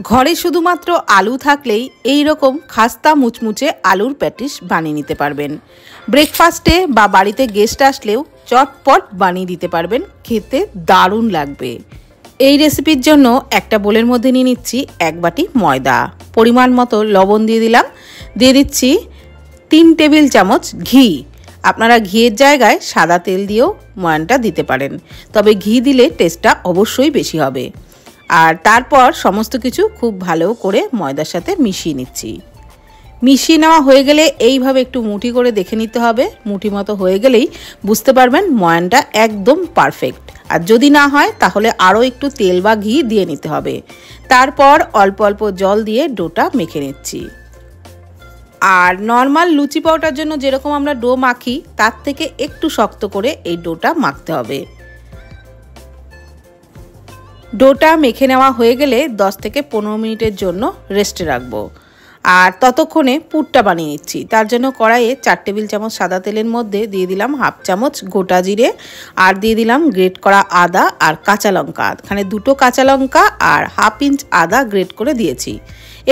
ঘরে শুধুমাত্র আলু থাকলেই এই রকম খাস্তা মুচমুচে আলুর প্যাটিস বানিয়ে নিতে পারবেন। ব্রেকফাস্টে বা বাড়িতে গেস্ট আসলেও চটপট বানিয়ে দিতে পারবেন, খেতে দারুণ লাগবে। এই রেসিপির জন্য একটা বোলের মধ্যে নিয়ে নিচ্ছি 1 বাটি ময়দা, পরিমাণ মতো লবণ দিয়ে দিলাম, দিয়ে দিচ্ছি 3 টেবিল চামচ ঘি। আপনারা ঘিয়ের জায়গায় সাদা তেল দিয়েও ময়ানটা দিতে পারেন, তবে ঘি দিলে টেস্টটা অবশ্যই বেশি হবে। আর তারপর সমস্ত কিছু খুব ভালো করে ময়দার সাথে মিশিয়ে নিচ্ছি। মিশিয়ে নেওয়া হয়ে গেলে এইভাবে একটু মুঠি করে দেখে নিতে হবে। মুঠি মতো হয়ে গেলেই বুঝতে পারবেন ময়ানটা একদম পারফেক্ট। আর যদি না হয় তাহলে আরও একটু তেল বা ঘি দিয়ে নিতে হবে। তারপর অল্প অল্প জল দিয়ে ডোটা মেখে নিচ্ছি। আর নর্মাল লুচি পাউটার জন্য যেরকম আমরা ডো মাখি তার থেকে একটু শক্ত করে এই ডোটা মাখতে হবে। ডোটা মেখে নেওয়া হয়ে গেলে 10 থেকে 15 মিনিটের জন্য রেস্টে রাখবো। আর ততক্ষণে পুরটা বানিয়ে নিচ্ছি। তার জন্য কড়াইয়ে 4 টেবিল চামচ সাদা তেলের মধ্যে দিয়ে দিলাম 1/2 চামচ গোটা জিরে, আর দিয়ে দিলাম গ্রেট করা আদা আর কাঁচা লঙ্কা। এখানে 2টো কাঁচা লঙ্কা আর 1/2 ইঞ্চ আদা গ্রেট করে দিয়েছি।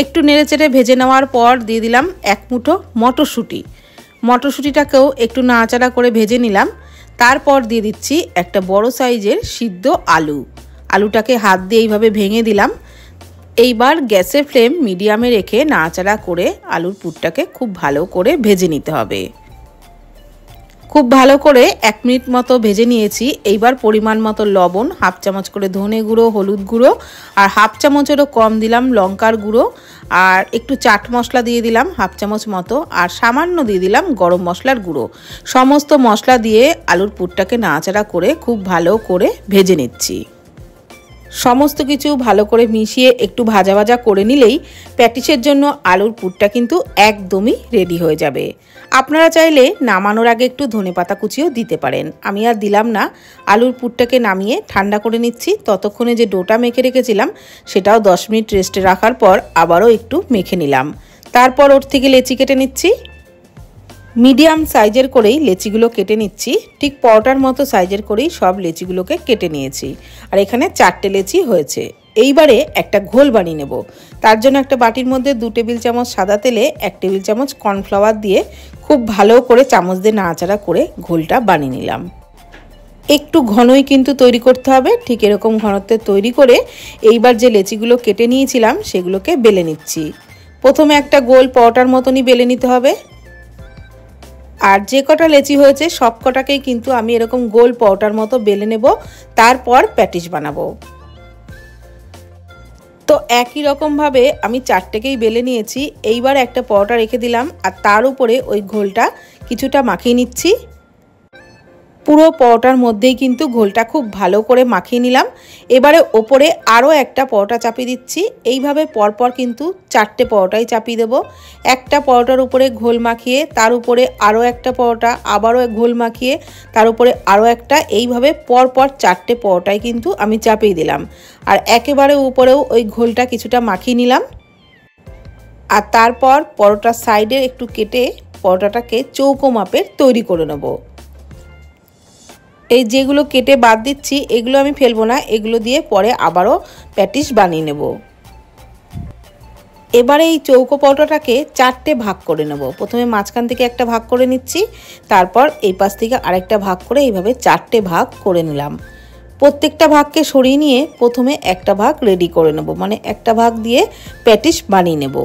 একটু নেড়েচেড়ে ভেজে নেওয়ার পর দিয়ে দিলাম 1 মুঠো মটরশুঁটি। মটরশুঁটিটাকেও একটু নাড়াচাড়া করে ভেজে নিলাম। তারপর দিয়ে দিচ্ছি একটা বড় সাইজের সিদ্ধ আলু। আলুটাকে হাত দিয়ে এইভাবে ভেঙে দিলাম। এইবার গ্যাসের ফ্লেম মিডিয়ামে রেখে নাড়াচাড়া করে আলুর পুরটাকে খুব ভালো করে ভেজে নিতে হবে। খুব ভালো করে 1 মিনিট মতো ভেজে নিয়েছি। এইবার পরিমাণ মতো লবণ, 1/2 চামচ করে ধনে গুঁড়ো, হলুদ গুঁড়ো আর 1/2 চামচেরও কম দিলাম লঙ্কার গুঁড়ো, আর একটু চাট মশলা দিয়ে দিলাম 1/2 চামচ মতো, আর সামান্য দিয়ে দিলাম গরম মশলার গুঁড়ো। সমস্ত মশলা দিয়ে আলুর পুরটাকে নাড়াচাড়া করে খুব ভালো করে ভেজে নিচ্ছি। সমস্ত কিছু ভালো করে মিশিয়ে একটু ভাজা ভাজা করে নিলেই প্যাটিসের জন্য আলুর পুরটা কিন্তু একদমই রেডি হয়ে যাবে। আপনারা চাইলে নামানোর আগে একটু ধনেপাতা কুচিও দিতে পারেন। আমি আর দিলাম না। আলুর পুরটাকে নামিয়ে ঠান্ডা করে নিচ্ছি। ততক্ষণে যে ডোটা মেখে রেখেছিলাম সেটাও 10 মিনিট রেস্টে রাখার পর আবারও একটু মেখে নিলাম। তারপর ওর থেকে লেচি কেটে নিচ্ছি। মিডিয়াম সাইজের করেই লেচিগুলো কেটে নিচ্ছি। ঠিক পরোটার মতো সাইজের করেই সব লেচিগুলোকে কেটে নিয়েছি। আর এখানে 4টে লেচি হয়েছে। এইবারে একটা ঘোল বানিয়ে নেব। তার জন্য একটা বাটির মধ্যে 2 টেবিল চামচ সাদা তেলে 1 টেবিল চামচ কর্নফ্লাওয়ার দিয়ে খুব ভালো করে চামচ দিয়ে নাড়াচাড়া করে ঘোলটা বানিয়ে নিলাম। একটু ঘনই কিন্তু তৈরি করতে হবে। ঠিক এরকম ঘনত্বে তৈরি করে এইবার যে লেচিগুলো কেটে নিয়েছিলাম সেগুলোকে বেলে নিচ্ছি। প্রথমে একটা গোল পরোটার মতনই বেলে নিতে হবে। আর যে কটা লেচি হয়েছে সব কটাকেই কিন্তু আমি এরকম গোল পরোটার মতো বেলে নেব। তারপর প্যাটিস বানাবো। তো একই রকমভাবে আমি 4টেকেই বেলে নিয়েছি। এইবার একটা পরোটা রেখে দিলাম আর তার উপরে ওই ঘোলটা কিছুটা মাখিয়ে নিচ্ছি। পুরো পরোটার মধ্যেই কিন্তু ঘোলটা খুব ভালো করে মাখিয়ে নিলাম। এবারে ওপরে আরও একটা পরোটা চাপিয়ে দিচ্ছি। এইভাবে পরপর কিন্তু 4টে পরোটাই চাপিয়ে দেবো। একটা পরোটার উপরে ঘোল মাখিয়ে তার উপরে আরও একটা পরোটা, আবারও ঘোল মাখিয়ে তার উপরে আরও একটা, এইভাবে পরপর 4টে পরোটাই কিন্তু আমি চাপিয়ে দিলাম। আর একেবারে উপরেও ওই ঘোলটা কিছুটা মাখিয়ে নিলাম। আর তারপর পরোটার সাইডে একটু কেটে পরোটাটাকে চৌকো মাপের তৈরি করে নেব। এই যেগুলো কেটে বাদ দিচ্ছি এগুলো আমি ফেলবো না, এগুলো দিয়ে পরে আবারও প্যাটিস বানিয়ে নেব। এবারে এই চৌকো পরোটাটাকে 4টে ভাগ করে নেব। প্রথমে মাঝখান থেকে একটা ভাগ করে নিচ্ছি, তারপর এই পাশ থেকে আরেকটা ভাগ করে এইভাবে 4টে ভাগ করে নিলাম। প্রত্যেকটা ভাগকে সরিয়ে নিয়ে প্রথমে একটা ভাগ রেডি করে নেব, মানে একটা ভাগ দিয়ে প্যাটিস বানিয়ে নেব।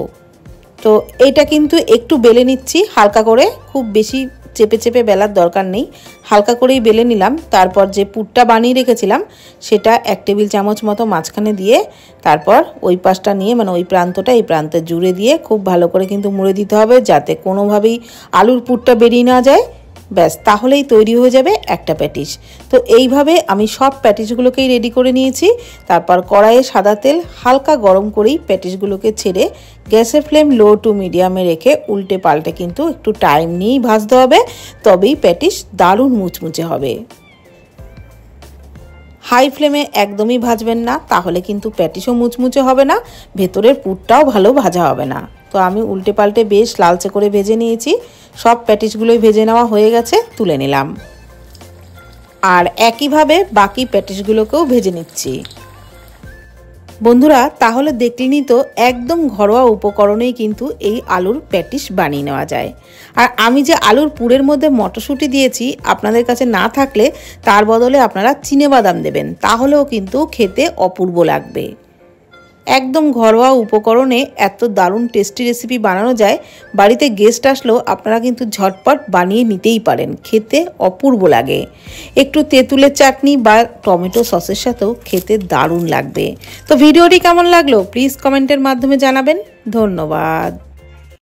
তো এটা কিন্তু একটু বেলে নিচ্ছি হালকা করে, খুব বেশি চেপে চেপে বেলার দরকার নেই, হালকা করেই বেলে নিলাম। তারপর যে পুরটা বানিয়ে রেখেছিলাম সেটা 1 টেবিল চামচ মতো মাঝখানে দিয়ে তারপর ওই পাশটা নিয়ে, মানে ওই প্রান্তটা এই প্রান্তে জুড়ে দিয়ে খুব ভালো করে কিন্তু মুড়ে দিতে হবে, যাতে কোনোভাবেই আলুর পুরটা বেরিয়ে না যায়। ব্যাস, তাহলেই তৈরি হয়ে যাবে একটা প্যাটিস। তো এইভাবে আমি সব প্যাটিসগুলোকেই রেডি করে নিয়েছি। তারপর কড়াইয়ে সাদা তেল হালকা গরম করেই প্যাটিসগুলোকে ছেড়ে গ্যাসের ফ্লেম লো টু মিডিয়ামে রেখে উল্টে পাল্টে কিন্তু একটু টাইম নিয়েই ভাজতে হবে, তবেই প্যাটিস দারুণ মুচমুচে হবে। হাই ফ্লেমে একদমই ভাজবেন না, তাহলে কিন্তু প্যাটিসও মুচমুচে হবে না, ভেতরের পুরটাও ভালো ভাজা হবে না। তো আমি উল্টে পাল্টে বেশ লালচে করে ভেজে নিয়েছি। সব প্যাটিসগুলোই ভেজে নেওয়া হয়ে গেছে, তুলে নিলাম। আর একইভাবে বাকি প্যাটিসগুলোকেও ভেজে নিচ্ছি। বন্ধুরা তাহলে দেখলেনই তো একদম ঘরোয়া উপকরণেই কিন্তু এই আলুর প্যাটিস বানিয়ে নেওয়া যায়। আর আমি যে আলুর পুরের মধ্যে মটরশুঁটি দিয়েছি, আপনাদের কাছে না থাকলে তার বদলে আপনারা চিনেবাদাম দেবেন, তাহলেও কিন্তু খেতে অপূর্ব লাগবে। একদম ঘরোয়া উপকরণে এত দারুণ টেস্টি রেসিপি বানানো যায়। বাড়িতে গেস্ট আসলেও আপনারা কিন্তু ঝটপট বানিয়ে নিতেই পারেন, খেতে অপূর্ব লাগে। একটু তেঁতুলের চাটনি বা টমেটো সসের সাথেও খেতে দারুণ লাগবে। তো ভিডিওটি কেমন লাগলো প্লিজ কমেন্টের মাধ্যমে জানাবেন। ধন্যবাদ।